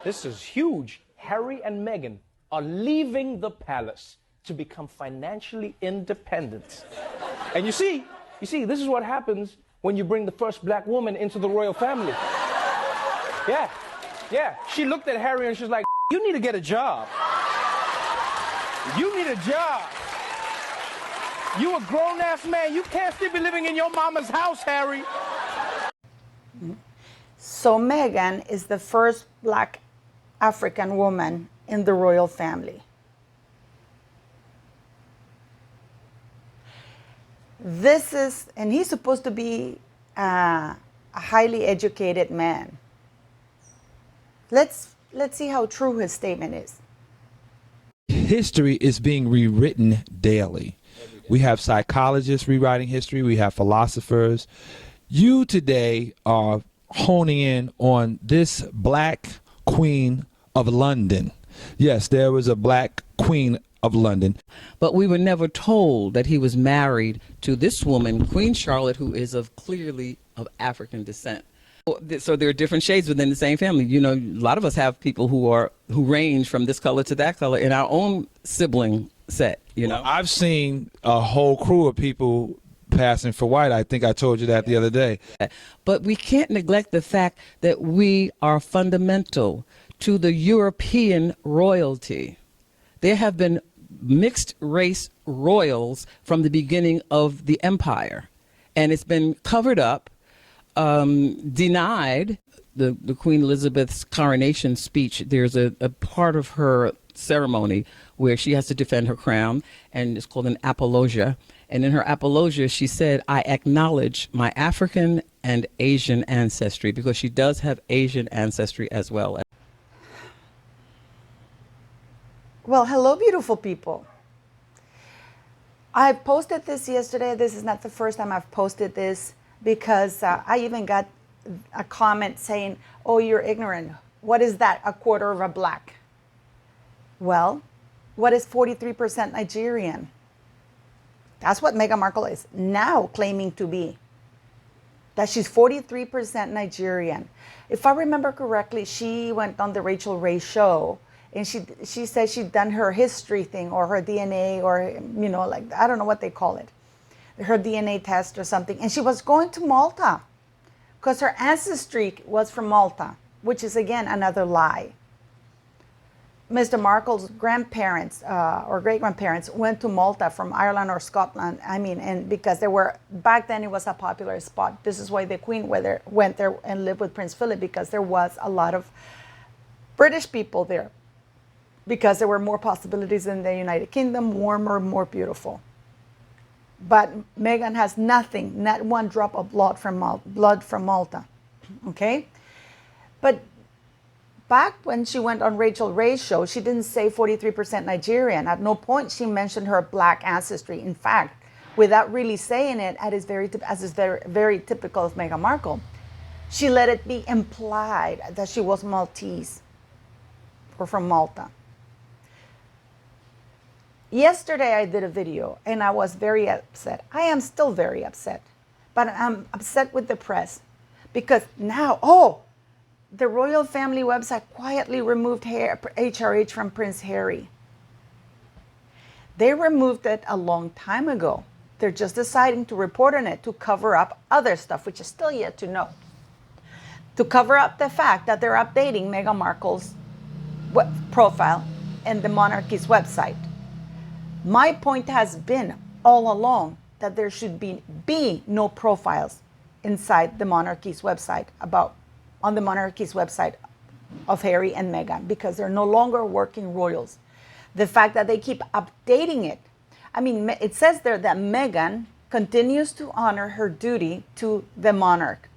This is huge. Harry and Meghan are leaving the palace to become financially independent. And you see, this is what happens when you bring the first black woman into the royal family. Yeah. She looked at Harry and she's like, you need to get a job. You need a job. You a grown-ass man. You can't still be living in your mama's house, Harry. So Meghan is the first black African woman in the royal family. This is, and he's supposed to be a highly educated man. Let's see how true his statement is. History is being rewritten daily. We have psychologists rewriting history. We have philosophers. You today are honing in on this black queen of London. Yes, there was a black queen of London. But we were never told that he was married to this woman, Queen Charlotte, who is clearly of African descent. So there are different shades within the same family. You know, a lot of us have people who range from this color to that color in our own sibling set, you know. Well, I've seen a whole crew of people passing for white. I think I told you that the other day. But we can't neglect the fact that we are fundamental to the European royalty. There have been mixed race royals from the beginning of the empire, and it's been covered up, denied. The Queen Elizabeth's coronation speech, there's a part of her ceremony where she has to defend her crown, and it's called an apologia. And in her apologia, she said, I acknowledge my African and Asian ancestry, because she does have Asian ancestry as well. Well, hello, beautiful people. I posted this yesterday. This is not the first time I've posted this, because I even got a comment saying, oh, you're ignorant. What is that, a quarter of a black? Well, what is 43% Nigerian? That's what Meghan Markle is now claiming to be. That she's 43% Nigerian. If I remember correctly, she went on the Rachel Ray show, and she said she'd done her history thing, or her DNA, or, you know, like, I don't know what they call it, her DNA test or something. And she was going to Malta because her ancestry was from Malta, which is, again, another lie. Mr. Markle's grandparents or great-grandparents went to Malta from Ireland or Scotland. I mean, and because they were, back then it was a popular spot. This is why the Queen went there and lived with Prince Philip, because there was a lot of British people there, because there were more possibilities in the United Kingdom, warmer, more beautiful. But Meghan has nothing, not one drop of blood from Malta, okay? But back when she went on Rachel Ray's show, she didn't say 43% Nigerian. At no point she mentioned her black ancestry. In fact, without really saying it, as is very typical of Meghan Markle, she let it be implied that she was Maltese or from Malta. Yesterday I did a video and I was very upset. I am still very upset, but I'm upset with the press because now, the royal family website quietly removed HRH from Prince Harry. They removed it a long time ago. They're just deciding to report on it to cover up other stuff, which is still yet to know. To cover up the fact that they're updating Meghan Markle's profile and the monarchy's website. My point has been all along that there should be no profiles inside the monarchy's website on the monarchy's website of Harry and Meghan, because they're no longer working royals. The fact that they keep updating it, I mean, it says there that Meghan continues to honor her duty to the monarch.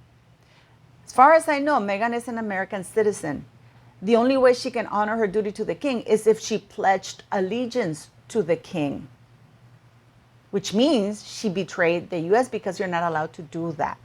As far as I know, Meghan is an American citizen. The only way she can honor her duty to the king is if she pledged allegiance to the king, which means she betrayed the US, because you're not allowed to do that.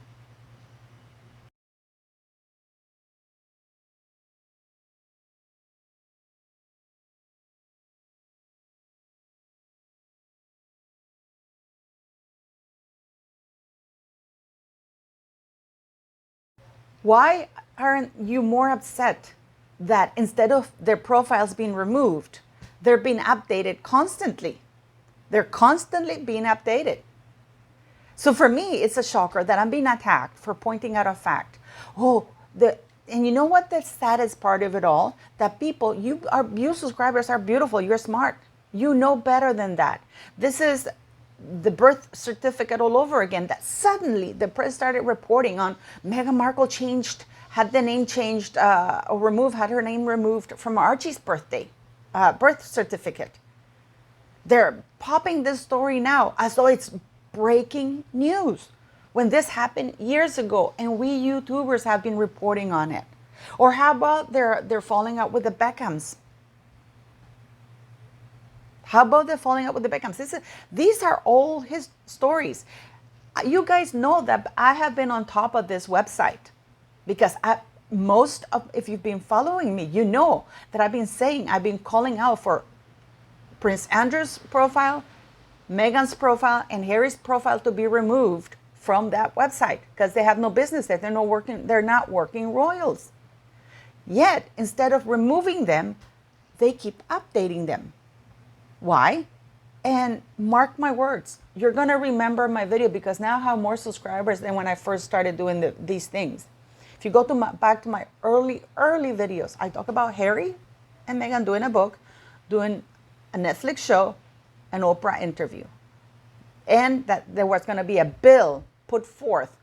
Why aren't you more upset that instead of their profiles being removed, they're being updated constantly. They're constantly being updated. So for me, it's a shocker that I'm being attacked for pointing out a fact. And you know what the saddest part of it all? That people, you subscribers are beautiful. You're smart. You know better than that. This is the birth certificate all over again. That suddenly the press started reporting on Meghan Markle had the name changed or removed, had her name removed from Archie's birth certificate. They're popping this story now as though it's breaking news, when this happened years ago and we YouTubers have been reporting on it. Or how about they're falling out with the Beckhams? How about they're falling out with the Beckhams? These are all his stories. You guys know that I have been on top of this website because if you've been following me, you know that I've been calling out for Prince Andrew's profile, Meghan's profile, and Harry's profile to be removed from that website because they have no business there. They're not working royals. Yet, instead of removing them, they keep updating them. Why? And mark my words, you're going to remember my video because now I have more subscribers than when I first started doing these things. If you go back to my early videos, I talk about Harry and Meghan doing a book, doing a Netflix show, an Oprah interview, and that there was going to be a bill put forth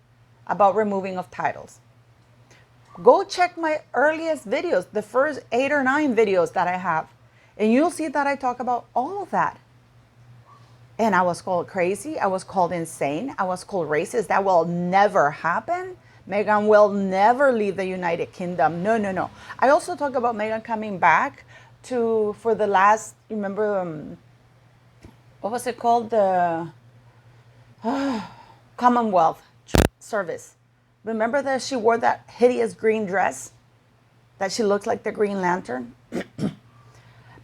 about removing of titles. Go check my earliest videos, the first 8 or 9 videos that I have, and you'll see that I talk about all of that. And I was called crazy. I was called insane. I was called racist. That will never happen. Meghan will never leave the United Kingdom. No, no, no. I also talk about Meghan coming back for the last, remember, what was it called? The Commonwealth service. Remember that she wore that hideous green dress? That she looked like the Green Lantern?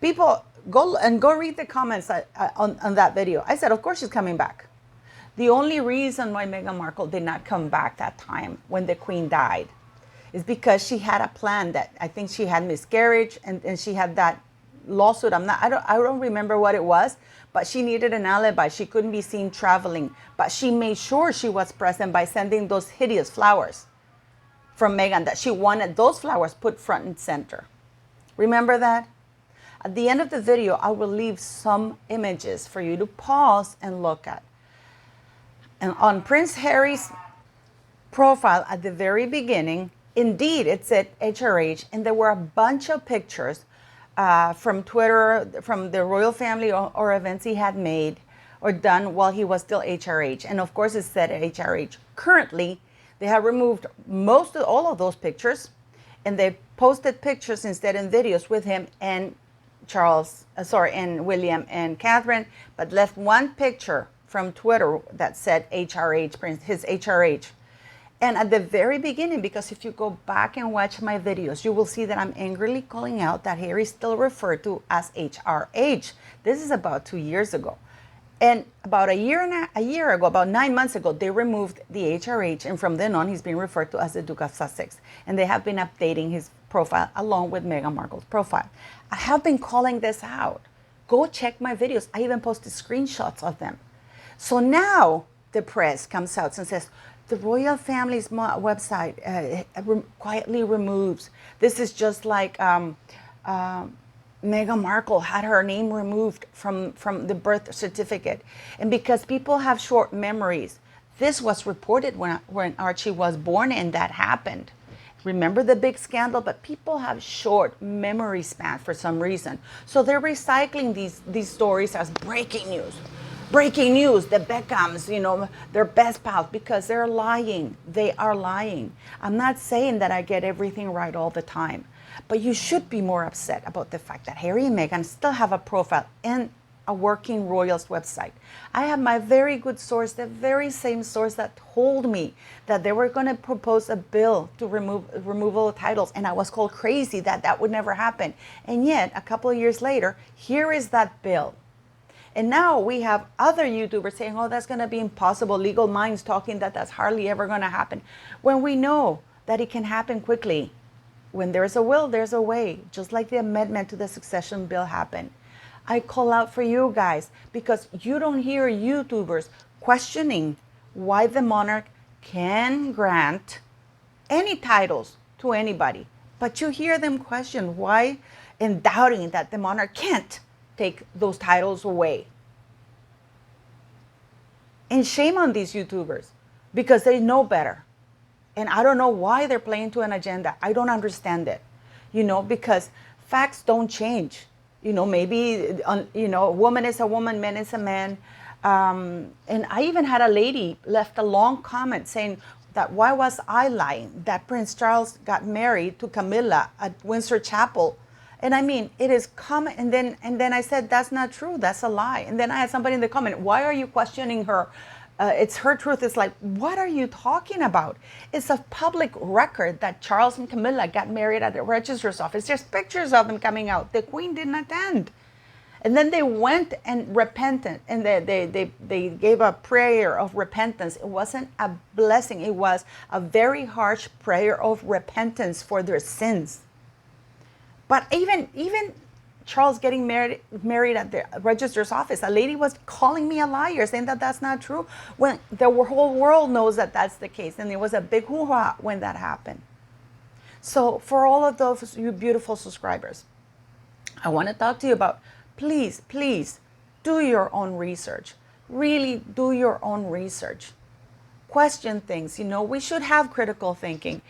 People, go read the comments on that video. I said, of course she's coming back. The only reason why Meghan Markle did not come back that time when the Queen died is because she had a plan that I think she had miscarriage and she had that lawsuit. I don't remember what it was, but she needed an alibi. She couldn't be seen traveling, but she made sure she was present by sending those hideous flowers from Meghan, that she wanted those flowers put front and center. Remember that? At the end of the video, I will leave some images for you to pause and look at. And on Prince Harry's profile at the very beginning, indeed, it said HRH, and there were a bunch of pictures from Twitter, from the royal family or events he had made or done while he was still HRH. And of course, it said HRH. Currently, they have removed all of those pictures, and they posted pictures instead in videos with him and and William and Catherine, but left one picture from Twitter that said HRH, his HRH. And at the very beginning, because if you go back and watch my videos, you will see that I'm angrily calling out that Harry is still referred to as HRH. This is about 2 years ago. And about a year ago, about 9 months ago, they removed the HRH, and from then on, he's been referred to as the Duke of Sussex. And they have been updating his profile along with Meghan Markle's profile. I have been calling this out. Go check my videos. I even posted screenshots of them. So now the press comes out and says, the royal family's website quietly removes. This is just like Meghan Markle had her name removed from the birth certificate. And because people have short memories, this was reported when Archie was born and that happened. Remember the big scandal? But people have short memory span for some reason. So they're recycling these stories as breaking news. Breaking news, the Beckhams, they're best pals, because they're lying. They are lying. I'm not saying that I get everything right all the time, but you should be more upset about the fact that Harry and Meghan still have a profile in a working royals website. I have my very good source, the very same source that told me that they were going to propose a bill to removal of titles, and I was called crazy that would never happen. And yet, a couple of years later, here is that bill. And now we have other YouTubers saying, oh, that's going to be impossible. Legal minds talking that that's hardly ever going to happen. When we know that it can happen quickly. when there's a will, there's a way. Just like the amendment to the succession bill happened. I call out for you guys because you don't hear YouTubers questioning why the monarch can grant any titles to anybody. But you hear them question why and doubting that the monarch can't take those titles away. And shame on these YouTubers because they know better. And I don't know why they're playing to an agenda. I don't understand it, because facts don't change. Maybe, a woman is a woman, man is a man. And I even had a lady left a long comment saying that why was I lying that Prince Charles got married to Camilla at Windsor Chapel? And I mean, it is common. And then I said, that's not true. That's a lie. And then I had somebody in the comment, why are you questioning her? It's her truth. It's like, what are you talking about? It's a public record that Charles and Camilla got married at the registrar's office. There's pictures of them coming out. The Queen didn't attend. And then they went and repented, and they gave a prayer of repentance. It wasn't a blessing. It was a very harsh prayer of repentance for their sins. But even Charles getting married at the registrar's office, a lady was calling me a liar, saying that that's not true, when the whole world knows that that's the case. And there was a big hoo-ha when that happened. So for all of those you beautiful subscribers, I want to talk to you about, please do your own research. Really do your own research. Question things. We should have critical thinking.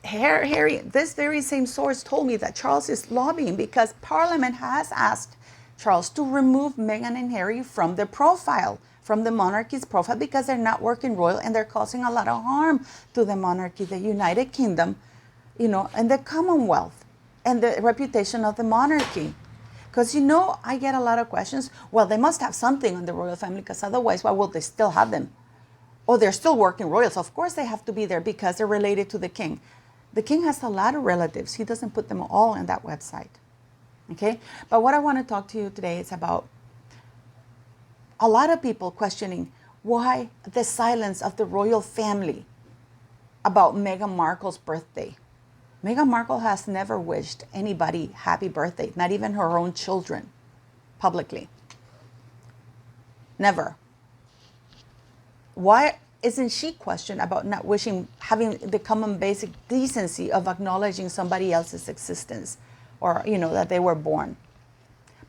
Harry, this very same source told me that Charles is lobbying because Parliament has asked Charles to remove Meghan and Harry from the profile, from the monarchy's profile, because they're not working royal and they're causing a lot of harm to the monarchy, the United Kingdom, and the Commonwealth and the reputation of the monarchy. Because, I get a lot of questions. Well, they must have something on the royal family because otherwise, why will they still have them? Oh, they're still working royals. Of course they have to be there because they're related to the king. The king has a lot of relatives. He doesn't put them all on that website. Okay? But what I want to talk to you today is about a lot of people questioning why the silence of the royal family about Meghan Markle's birthday. Meghan Markle has never wished anybody happy birthday, not even her own children, publicly. Never. Why isn't she questioned about not wishing, having the common basic decency of acknowledging somebody else's existence or, that they were born?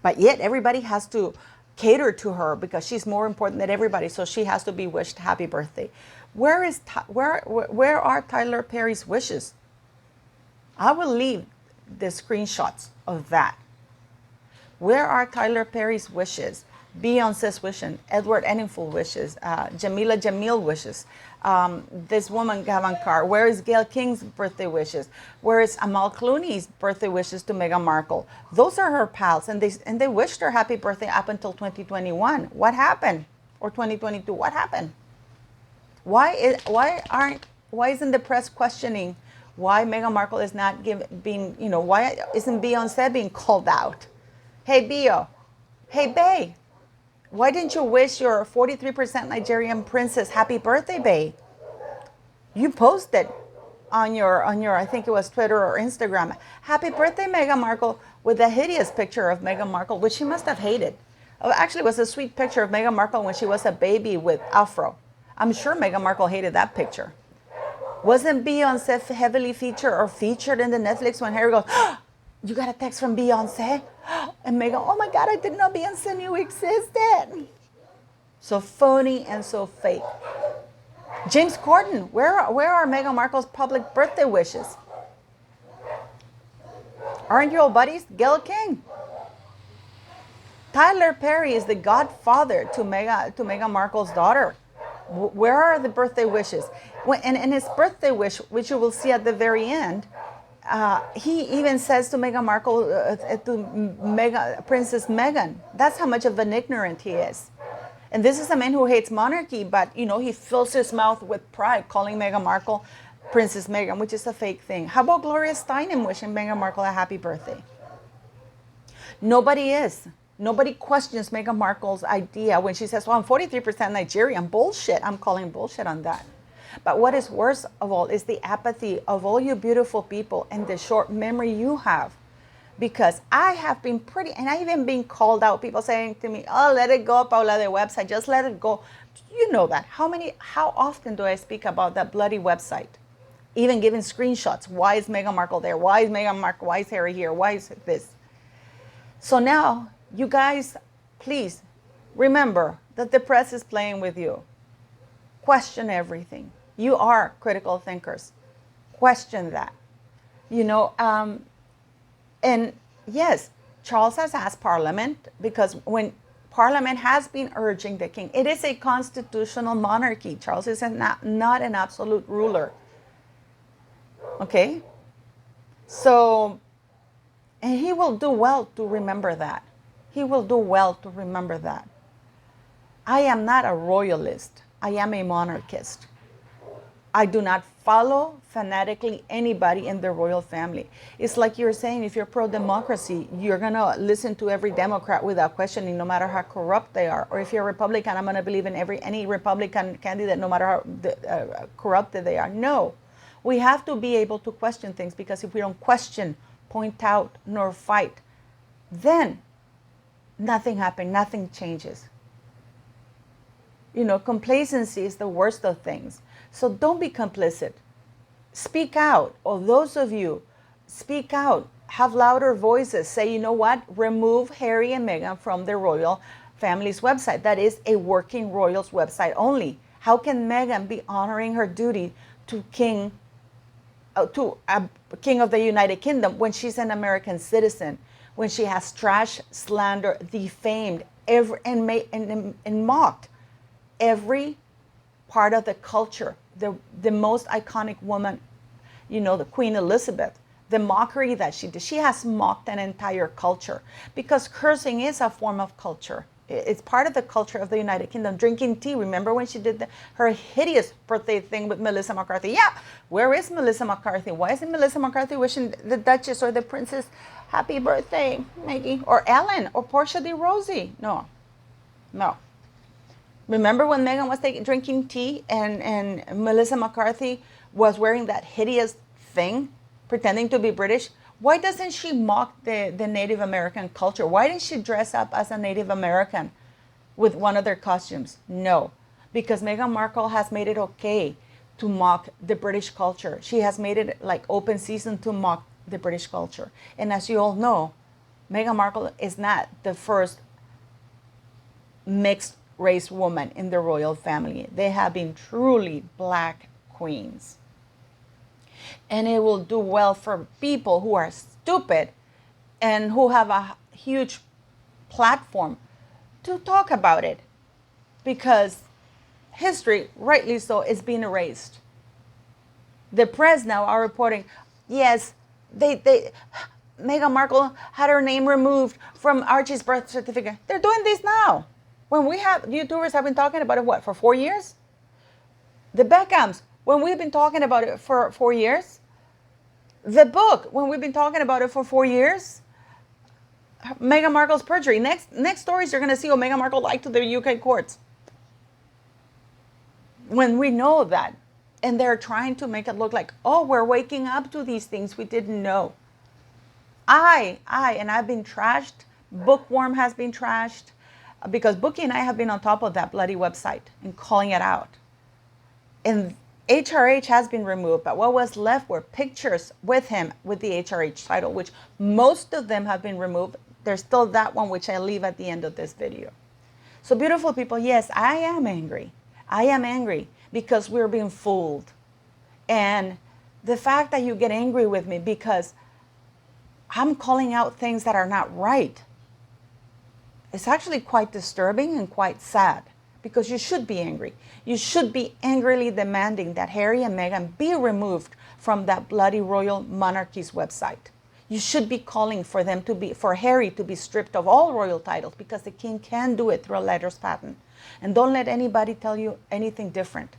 But yet everybody has to cater to her because she's more important than everybody, so she has to be wished happy birthday. Where are Tyler Perry's wishes? I will leave the screenshots of that. Where are Tyler Perry's wishes? Beyonce's wishes, Edward Enninful wishes, Jamila Jamil wishes, this woman Gavin Carr. Where is Gayle King's birthday wishes? Where is Amal Clooney's birthday wishes to Meghan Markle? Those are her pals, and they wished her happy birthday up until 2021. What happened? Or 2022? What happened? Why isn't the press questioning why Meghan Markle is not why isn't Beyonce being called out? Hey, Beo. Hey, Bey. Why didn't you wish your 43% Nigerian princess happy birthday, Bey? You posted on your I think it was Twitter or Instagram, happy birthday, Meghan Markle, with a hideous picture of Meghan Markle, which she must have hated. Oh, actually, it was a sweet picture of Meghan Markle when she was a baby with afro. I'm sure Meghan Markle hated that picture. Wasn't Beyonce heavily featured in the Netflix when Harry goes, oh, you got a text from Beyonce? And Meghan, oh my God, I didn't know Beyonce knew existed. So phony and so fake. James Corden, where are Meghan Markle's public birthday wishes? Aren't you all buddies? Gayle King. Tyler Perry is the godfather to Meghan Markle's daughter. Where are the birthday wishes? And his birthday wish, which you will see at the very end, he even says to Meghan Markle, Princess Meghan, that's how much of an ignorant he is. And this is a man who hates monarchy, but he fills his mouth with pride, calling Meghan Markle Princess Meghan, which is a fake thing. How about Gloria Steinem wishing Meghan Markle a happy birthday? Nobody is. Nobody questions Meghan Markle's idea when she says, well, I'm 43% Nigerian. Bullshit. I'm calling bullshit on that. But what is worse of all is the apathy of all you beautiful people and the short memory you have. Because I have been and I even been called out, people saying to me, oh, let it go, Paula, the website, just let it go. You know that. How often do I speak about that bloody website? Even giving screenshots. Why is Meghan Markle there? Why is Meghan Markle? Why is Harry here? Why is this? So now, you guys, please remember that the press is playing with you. Question everything. You are critical thinkers. Question that. And yes, Charles has asked Parliament, because when Parliament has been urging the king, it is a constitutional monarchy. Charles is not an absolute ruler. Okay? So, and he will do well to remember that. He will do well to remember that. I am not a royalist. I am a monarchist. I do not follow fanatically anybody in the royal family. It's like you're saying, if you're pro-democracy, you're going to listen to every Democrat without questioning, no matter how corrupt they are. Or if you're a Republican, I'm going to believe in any Republican candidate, no matter how corrupted they are. No. We have to be able to question things, because if we don't question, point out, nor fight, then nothing happens, nothing changes. Complacency is the worst of things. So don't be complicit. Speak out. Or those of you, speak out. Have louder voices. Say, you know what? Remove Harry and Meghan from the royal family's website. That is a working royals website only. How can Meghan be honoring her duty to King of the United Kingdom when she's an American citizen, when she has trashed, slandered, defamed, and mocked every part of the culture, the most iconic woman, the Queen Elizabeth, the mockery that she did. She has mocked an entire culture, because cursing is a form of culture. It's part of the culture of the United Kingdom. Drinking tea. Remember when she did her hideous birthday thing with Melissa McCarthy? Yeah, where is Melissa McCarthy? Why isn't Melissa McCarthy wishing the Duchess or the Princess happy birthday, Maggie? Or Ellen? Or Portia de Rossi? No. Remember when Meghan was drinking tea and Melissa McCarthy was wearing that hideous thing, pretending to be British? Why doesn't she mock the Native American culture? Why didn't she dress up as a Native American with one of their costumes? No, because Meghan Markle has made it okay to mock the British culture. She has made it like open season to mock the British culture. And as you all know, Meghan Markle is not the first mixed race woman in the royal family. They have been truly black queens. And it will do well for people who are stupid and who have a huge platform to talk about it, because history, rightly so, is being erased. The press now are reporting, yes, Meghan Markle had her name removed from Archie's birth certificate. They're doing this now. When YouTubers have been talking about it, what, for 4 years? The Beckhams, when we've been talking about it for 4 years. The book, when we've been talking about it for 4 years. Meghan Markle's perjury. Next stories you're going to see what Meghan Markle lied to the UK courts. When we know that. And they're trying to make it look like, oh, we're waking up to these things we didn't know. And I've been trashed. Bookworm has been trashed. Because Bookie and I have been on top of that bloody website and calling it out. And HRH has been removed, but what was left were pictures with him with the HRH title, which most of them have been removed. There's still that one, which I leave at the end of this video. So beautiful people, yes, I am angry. I am angry because we're being fooled. And the fact that you get angry with me because I'm calling out things that are not right, it's actually quite disturbing and quite sad, because you should be angry. You should be angrily demanding that Harry and Meghan be removed from that bloody royal monarchy's website. You should be calling for Harry to be stripped of all royal titles, because the king can do it through a letters patent. And don't let anybody tell you anything different,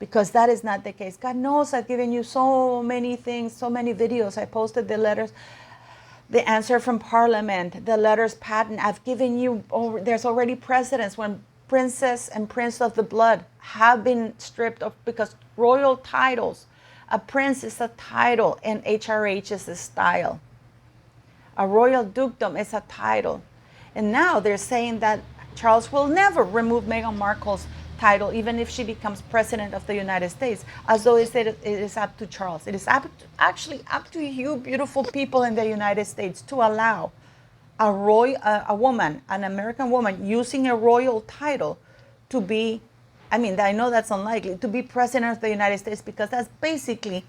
because that is not the case. God knows I've given you so many things, so many videos. I posted the letters, the answer from Parliament, the letters patent. I've given you, there's already precedents when princess and prince of the blood have been stripped of, because royal titles, a prince is a title and HRH is a style. A royal dukedom is a title. And now they're saying that Charles will never remove Meghan Markle's title, even if she becomes president of the United States, as though it is up to Charles. It is actually up to you, beautiful people in the United States, to allow a woman, an American woman, using a royal title to be, I mean, I know that's unlikely, to be president of the United States, because that's basically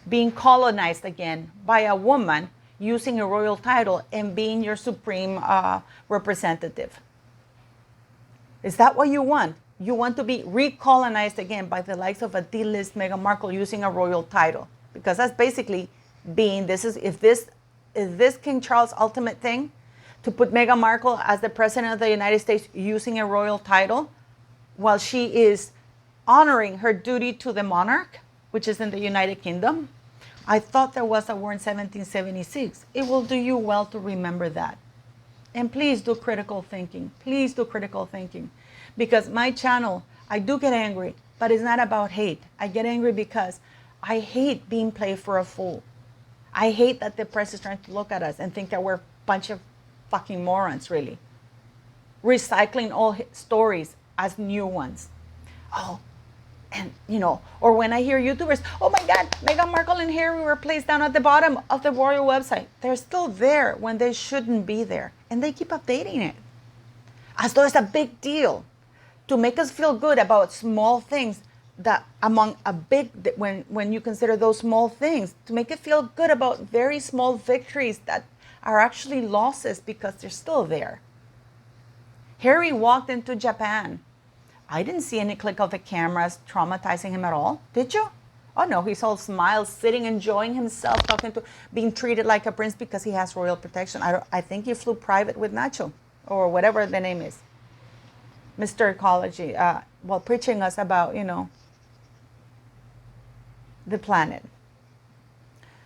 being colonized again by a woman using a royal title and being your supreme representative. Is that what you want? You want to be recolonized again by the likes of a D-list Meghan Markle using a royal title? Because that's basically being, is this King Charles' ultimate thing? To put Meghan Markle as the president of the United States using a royal title while she is honoring her duty to the monarch, which is in the United Kingdom? I thought there was a war in 1776. It will do you well to remember that. And please do critical thinking. Please do critical thinking. Because my channel, I do get angry, but it's not about hate. I get angry because I hate being played for a fool. I hate that the press is trying to look at us and think that we're a bunch of fucking morons, really. Recycling old stories as new ones. Oh, and, you know, or when I hear YouTubers, oh my God, Meghan Markle and Harry were placed down at the bottom of the royal website. They're still there when they shouldn't be there. And they keep updating it as though it's a big deal, to make us feel good about small things that among a big, when you consider those small things, to make it feel good about very small victories that are actually losses because they're still there. Harry walked into Japan. I didn't see any click of the cameras traumatizing him at all. Did you? Oh no, he's all smiles, sitting, enjoying himself, being treated like a prince because he has royal protection. I think he flew private with Nacho, or whatever the name is. Mr. Ecology, while preaching us about, you know, the planet.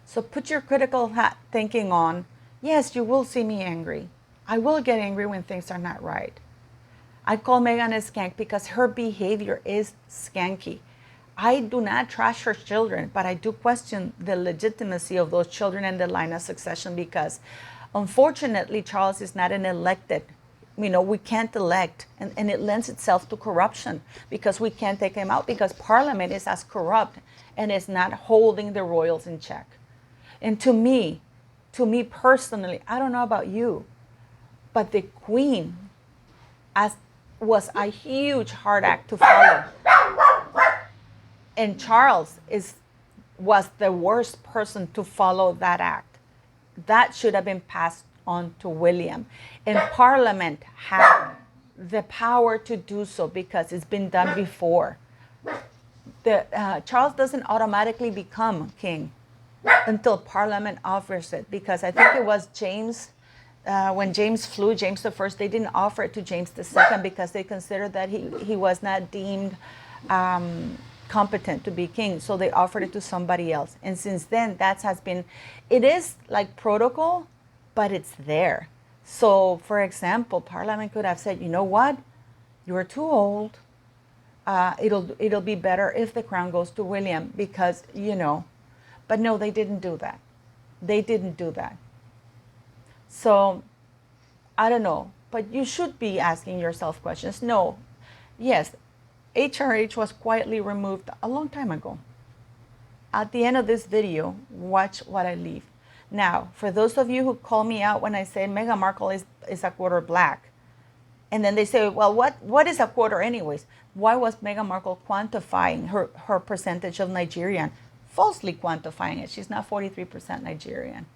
So put your critical hat thinking on. Yes, you will see me angry. I will get angry when things are not right. I call Meghan a skank because her behavior is skanky. I do not trash her children, but I do question the legitimacy of those children and the line of succession, because unfortunately Charles is not an elected. You know, we can't elect, and it lends itself to corruption because we can't take him out, because Parliament is as corrupt and is not holding the royals in check. And to me personally, I don't know about you, but the Queen was a huge hard act to follow. And Charles was the worst person to follow that act. That should have been passed on to William. And Parliament had the power to do so because it's been done before. Charles doesn't automatically become king until Parliament offers it, because I think it was James, when James flew, James I, they didn't offer it to James II because they considered that he was not deemed competent to be king, so they offered it to somebody else. And since then, it is like protocol, but it's there. So, for example, Parliament could have said, you know what, you're too old. It'll be better if the crown goes to William because, you know, but no, they didn't do that. They didn't do that. So, I don't know, but you should be asking yourself questions. No, yes, HRH was quietly removed a long time ago. At the end of this video, watch what I leave. Now, for those of you who call me out when I say Meghan Markle is a quarter black, and then they say, well, what is a quarter anyways? Why was Meghan Markle quantifying her percentage of Nigerian? Falsely quantifying it. She's not 43% Nigerian.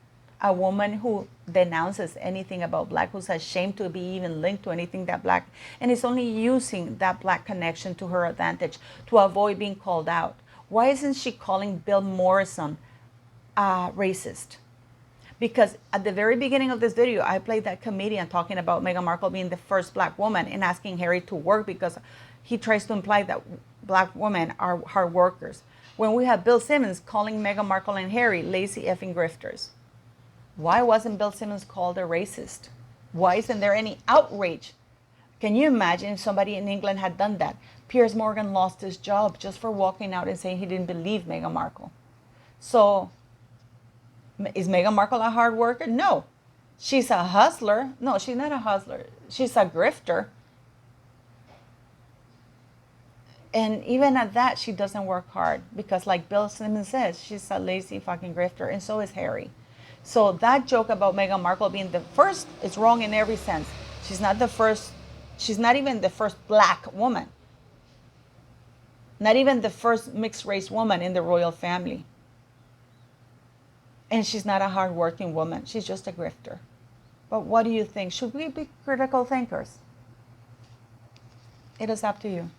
A woman who denounces anything about black, who's ashamed to be even linked to anything that black, and is only using that black connection to her advantage to avoid being called out. Why isn't she calling Bill Morrison racist? Because at the very beginning of this video, I played that comedian talking about Meghan Markle being the first black woman and asking Harry to work because he tries to imply that black women are hard workers. When we have Bill Simmons calling Meghan Markle and Harry lazy effing grifters. Why wasn't Bill Simmons called a racist? Why isn't there any outrage Can you imagine if somebody in England had done that? Piers Morgan lost his job just for walking out and saying he didn't believe Meghan Markle. So, is Meghan Markle a hard worker? No. She's a hustler. No, she's not a hustler. She's a grifter. And even at that, she doesn't work hard because, like Bill Simmons says, she's a lazy fucking grifter, and so is Harry. So that joke about Meghan Markle being the first is wrong in every sense. She's not the first. She's not even the first black woman. Not even the first mixed race woman in the royal family. And she's not a hardworking woman. She's just a grifter. But what do you think? Should we be critical thinkers? It is up to you.